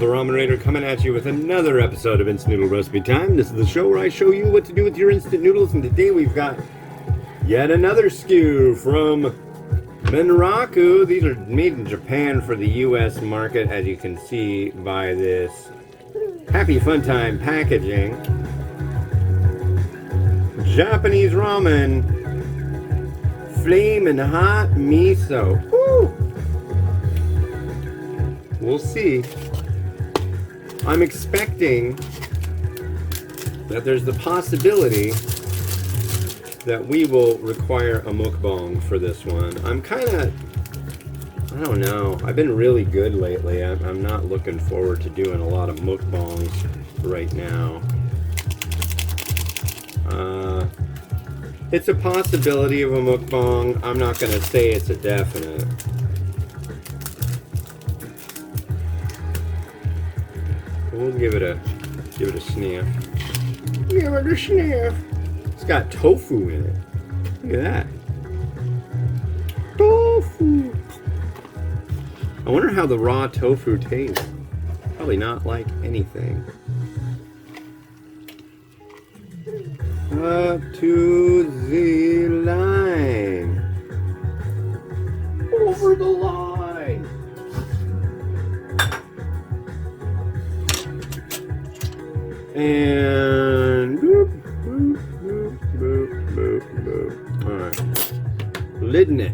the Ramen Raider, coming at you with another episode of Instant Noodle Recipe Time. This is the show where I show you what to do with your instant noodles, and today we've got yet another SKU from Menraku. These are made in Japan for the US market, as you can see by this Happy Fun Time packaging. Japanese ramen, flaming hot miso. Woo! We'll see. I'm expecting that there's the possibility that we will require a mukbang for this one. I'm kind of, I don't know. I've been really good lately. I'm not looking forward to doing a lot of mukbangs right now. It's a possibility of a mukbang. I'm not going to say it's a definite. We'll give it a sniff. Give it a sniff. It's got tofu in it. Look at that. Tofu. I wonder how the raw tofu tastes. Probably not like anything. Up to the line. Over the line. And boop, boop, boop, boop, boop, boop. All right, lidding it.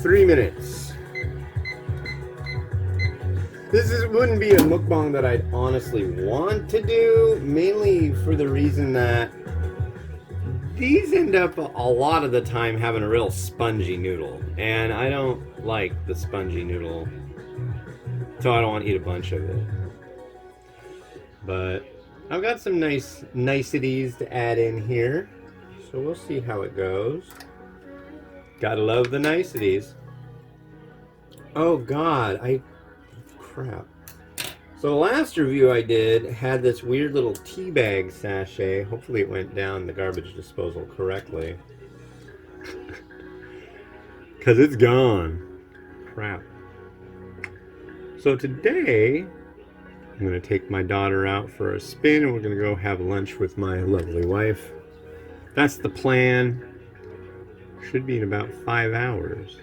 3 minutes. This wouldn't be a mukbang that I'd honestly want to do, mainly for the reason that these end up a lot of the time having a real spongy noodle, and I don't like the spongy noodle, so I don't want to eat a bunch of it. But I've got some nice niceties to add in here, so we'll see how it goes. Gotta love the niceties. Oh God, crap. So the last review I did had this weird little tea bag sachet. Hopefully it went down the garbage disposal correctly. Because it's gone. Crap. So today, I'm going to take my daughter out for a spin, and we're going to go have lunch with my lovely wife. That's the plan. Should be in about 5 hours.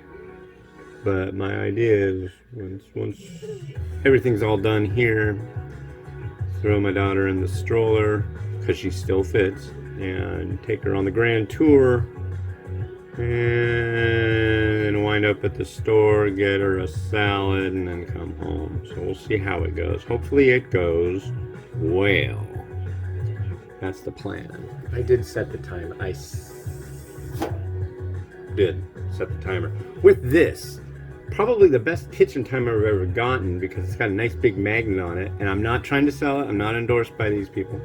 But my idea is, once everything's all done here, throw my daughter in the stroller, because she still fits, and take her on the grand tour, and wind up at the store, get her a salad, and then come home. So we'll see how it goes. Hopefully it goes well. That's the plan. I did set the timer. I did set the timer. With this, probably the best kitchen timer I've ever gotten, because it's got a nice big magnet on it, and I'm not trying to sell it. I'm not endorsed by these people.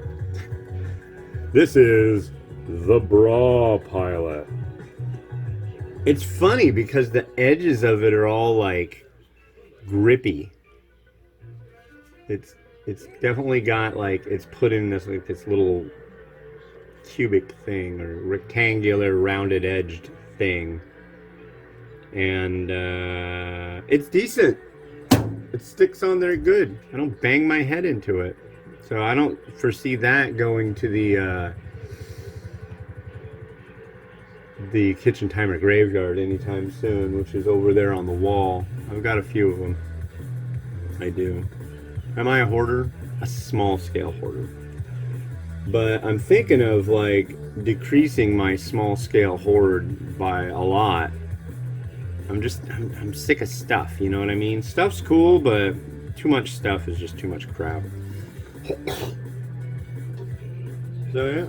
This is the Bra Pilot. It's funny because the edges of it are all like grippy. It's definitely got like, it's put in this like this little cubic thing or rectangular rounded edged thing, and it's decent. It sticks on there good. I don't bang my head into it, so I don't foresee that going to the kitchen timer graveyard anytime soon, which is over there on the wall. I've got a few of them. I do. Am I a hoarder? A small scale hoarder. But I'm thinking of like decreasing my small scale hoard by a lot. I'm sick of stuff, you know what I mean? Stuff's cool, but too much stuff is just too much crap. So yeah.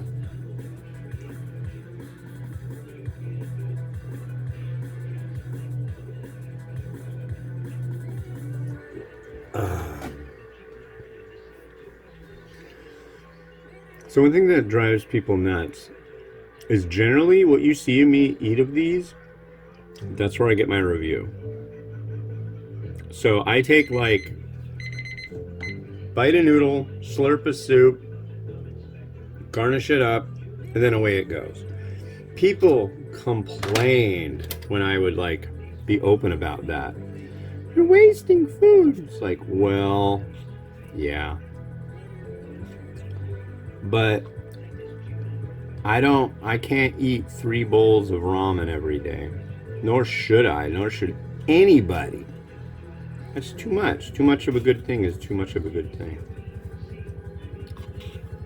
So one thing that drives people nuts is generally what you see me eat of these, that's where I get my review. So I take like bite a noodle, slurp a soup, garnish it up, and then away it goes. People complained when I would like be open about that. You're wasting food. It's like, well, yeah. But I can't eat 3 bowls of ramen every day. Nor should I, nor should anybody. That's too much. Too much of a good thing is too much of a good thing.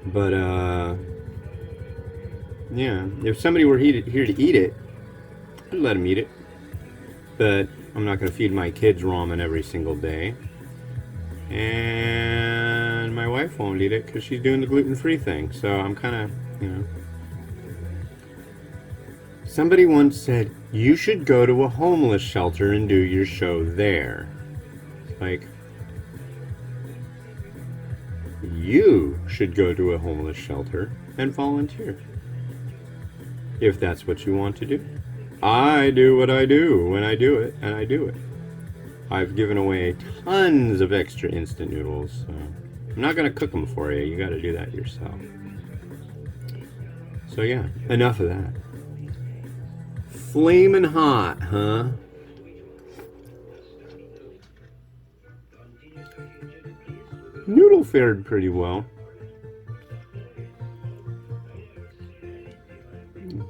But, yeah, if somebody were here to eat it, I'd let them eat it. But I'm not going to feed my kids ramen every single day. And my wife won't eat it because she's doing the gluten-free thing. So I'm kind of, you know. Somebody once said, you should go to a homeless shelter and do your show there. Like, you should go to a homeless shelter and volunteer. If that's what you want to do. I do what I do when I do it, and I do it. I've given away tons of extra instant noodles. So I'm not going to cook them for you. You got to do that yourself. So yeah, enough of that. Flamin' hot, huh? Noodle fared pretty well.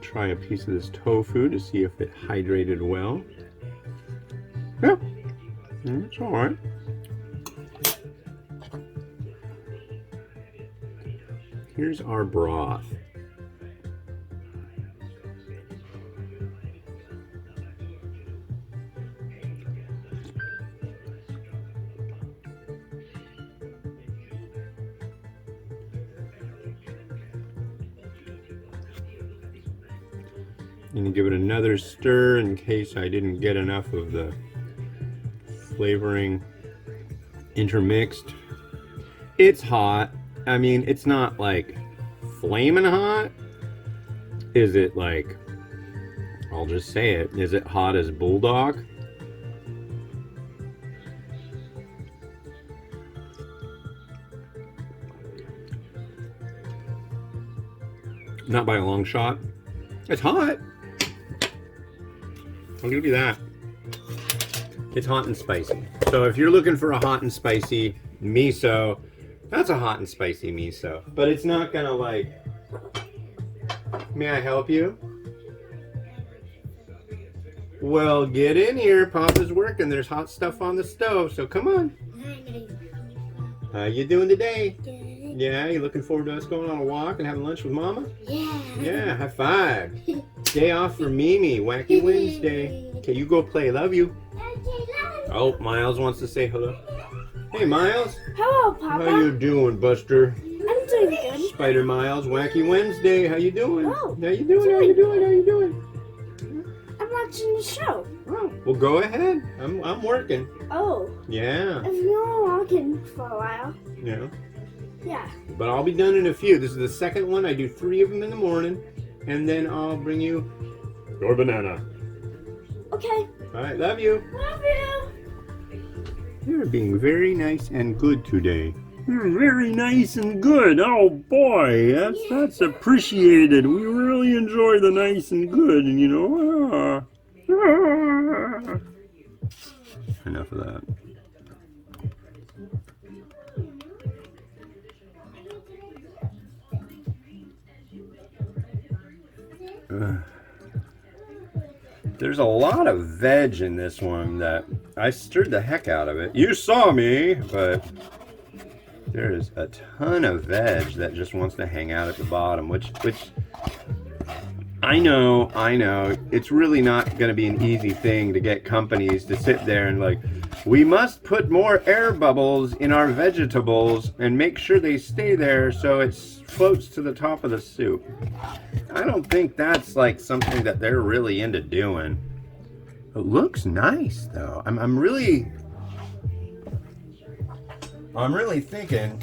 Try a piece of this tofu to see if it hydrated well. Yeah, it's alright. Here's our broth. And give it another stir in case I didn't get enough of the flavoring intermixed. It's hot. I mean, it's not like flaming hot. Is it like, I'll just say it, is it hot as bulldog? Not by a long shot. It's hot. I'll give you that. It's hot and spicy. So if you're looking for a hot and spicy miso, that's a hot and spicy miso. But it's not gonna like, may I help you? Well, get in here. Papa's working. There's hot stuff on the stove, so come on. How you doing today? Good. Yeah, you looking forward to us going on a walk and having lunch with Mama? Yeah. Yeah, high five. Day off for Mimi, Wacky Wednesday. Okay, you go play. Love you. Oh, Miles wants to say hello. Hey, Miles. Hello, Papa. How you doing, Buster? I'm doing good. Spider Miles, Wacky Wednesday. How you doing? Oh, How you doing? How you doing? How you doing? I'm watching the show. Oh, well, go ahead. I'm working. Oh. Yeah. If you're walking for a while. Yeah. Yeah. But I'll be done in a few. This is the second one. I do 3 of them in the morning, and then I'll bring you your banana. Okay. All right, love you. Love you. You're being very nice and good today. You're very nice and good. Oh boy, that's appreciated. We really enjoy the nice and good, and you know. Enough of that. There's a lot of veg in this one that I stirred the heck out of it. You saw me, but there's a ton of veg that just wants to hang out at the bottom, which I know, it's really not going to be an easy thing to get companies to sit there and like, we must put more air bubbles in our vegetables and make sure they stay there so it floats to the top of the soup. I don't think that's like something that they're really into doing. It looks nice though. I'm really thinking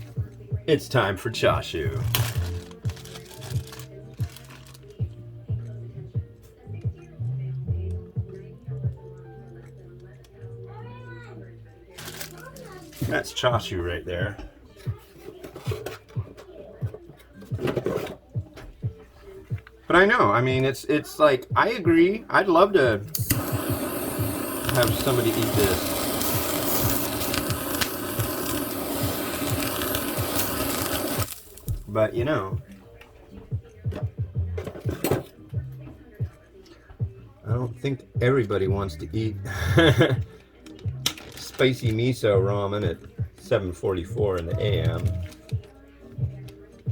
it's time for chashu. That's chashu right there. But I know, I mean, it's like, I agree. I'd love to have somebody eat this. But you know, I don't think everybody wants to eat spicy miso ramen at 7:44 in the a.m.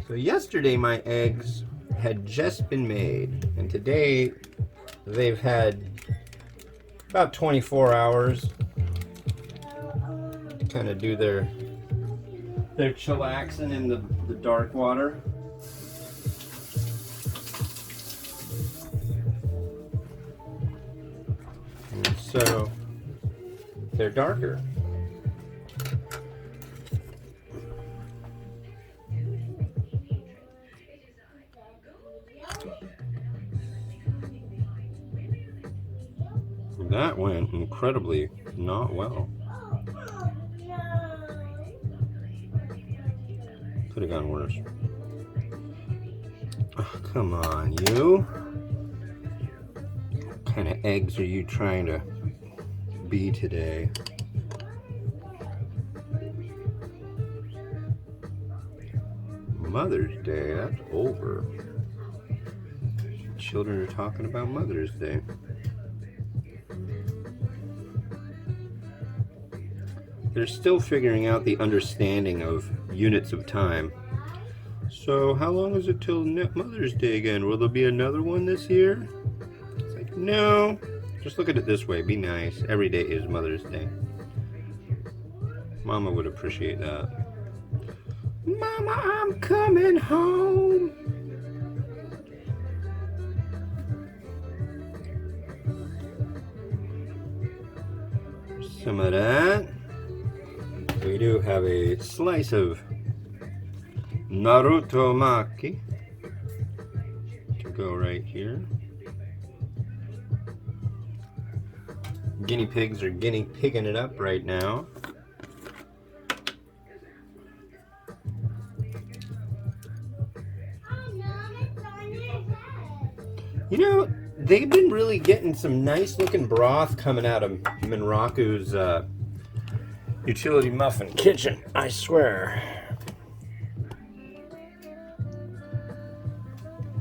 So yesterday my eggs had just been made, and today they've had about 24 hours to kind of do their chillaxing in the dark water. And so they're darker. That went incredibly not well. Could have gone worse. Oh, come on, you. What kind of eggs are you trying to be today? Mother's Day, that's over. Children are talking about Mother's Day. They're still figuring out the understanding of units of time. So how long is it till Mother's Day again? Will there be another one this year? It's like, no. Just look at it this way. Be nice. Every day is Mother's Day. Mama would appreciate that. Mama, I'm coming home. Some of that. We do have a slice of Naruto Maki to go right here. Guinea pigs are guinea pigging it up right now. You know, they've been really getting some nice looking broth coming out of Menraku's utility muffin kitchen, I swear.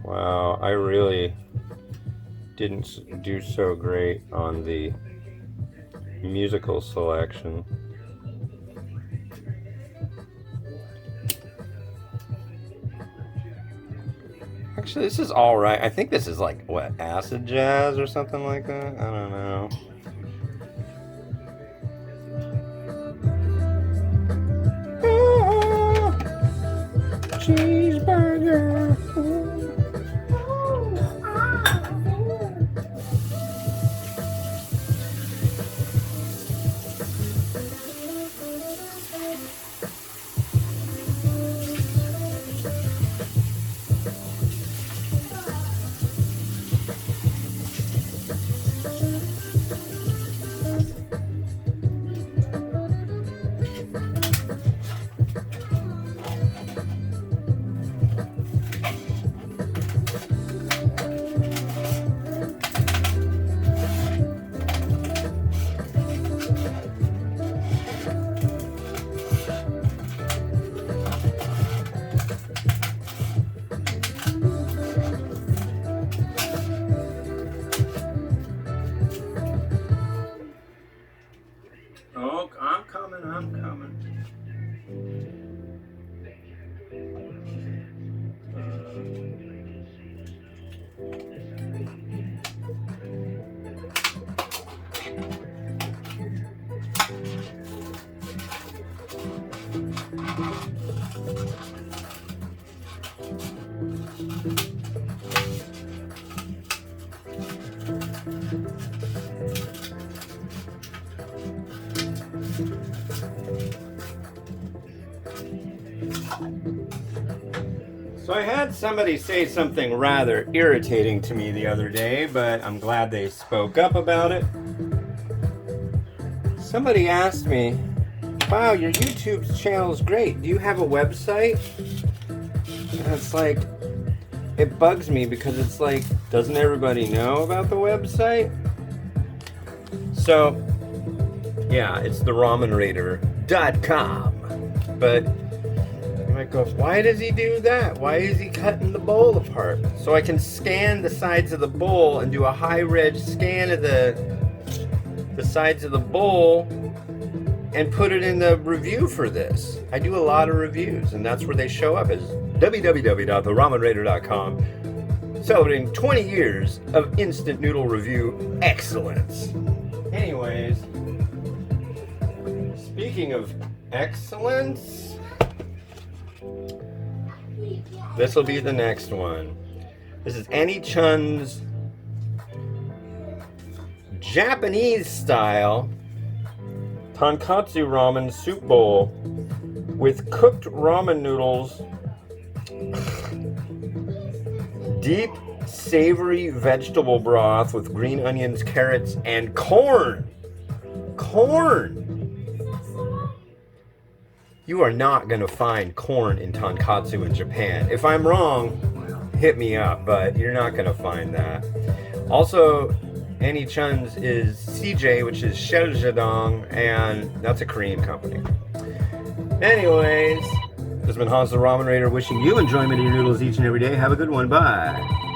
Wow, I really didn't do so great on the musical selection. Actually, this is all right. I think this is like, what, acid jazz or something like that? I don't know. Cheeseburger. Oh, I'm coming. So I had somebody say something rather irritating to me the other day, but I'm glad they spoke up about it. Somebody asked me, wow, your YouTube channel is great. Do you have a website? And it's like, it bugs me because it's like, doesn't everybody know about the website? So, yeah, it's theramenraider.com. But you might go, why does he do that? Why is he cutting the bowl apart? So I can scan the sides of the bowl and do a high-res scan of the sides of the bowl and put it in the review for this. I do a lot of reviews, and that's where they show up as www.theramenraider.com, celebrating 20 years of instant noodle review excellence. Anyways, speaking of excellence, this will be the next one. This is Annie Chun's Japanese style tonkatsu ramen soup bowl with cooked ramen noodles, deep savory vegetable broth with green onions, carrots, and corn. Corn! You are not going to find corn in tonkatsu in Japan. If I'm wrong, hit me up, but you're not going to find that. Also, Annie Chun's is CJ, which is Sheljadong, and that's a Korean company. Anyways, this has been Hans the Ramen Raider wishing you enjoyment of your noodles each and every day. Have a good one. Bye.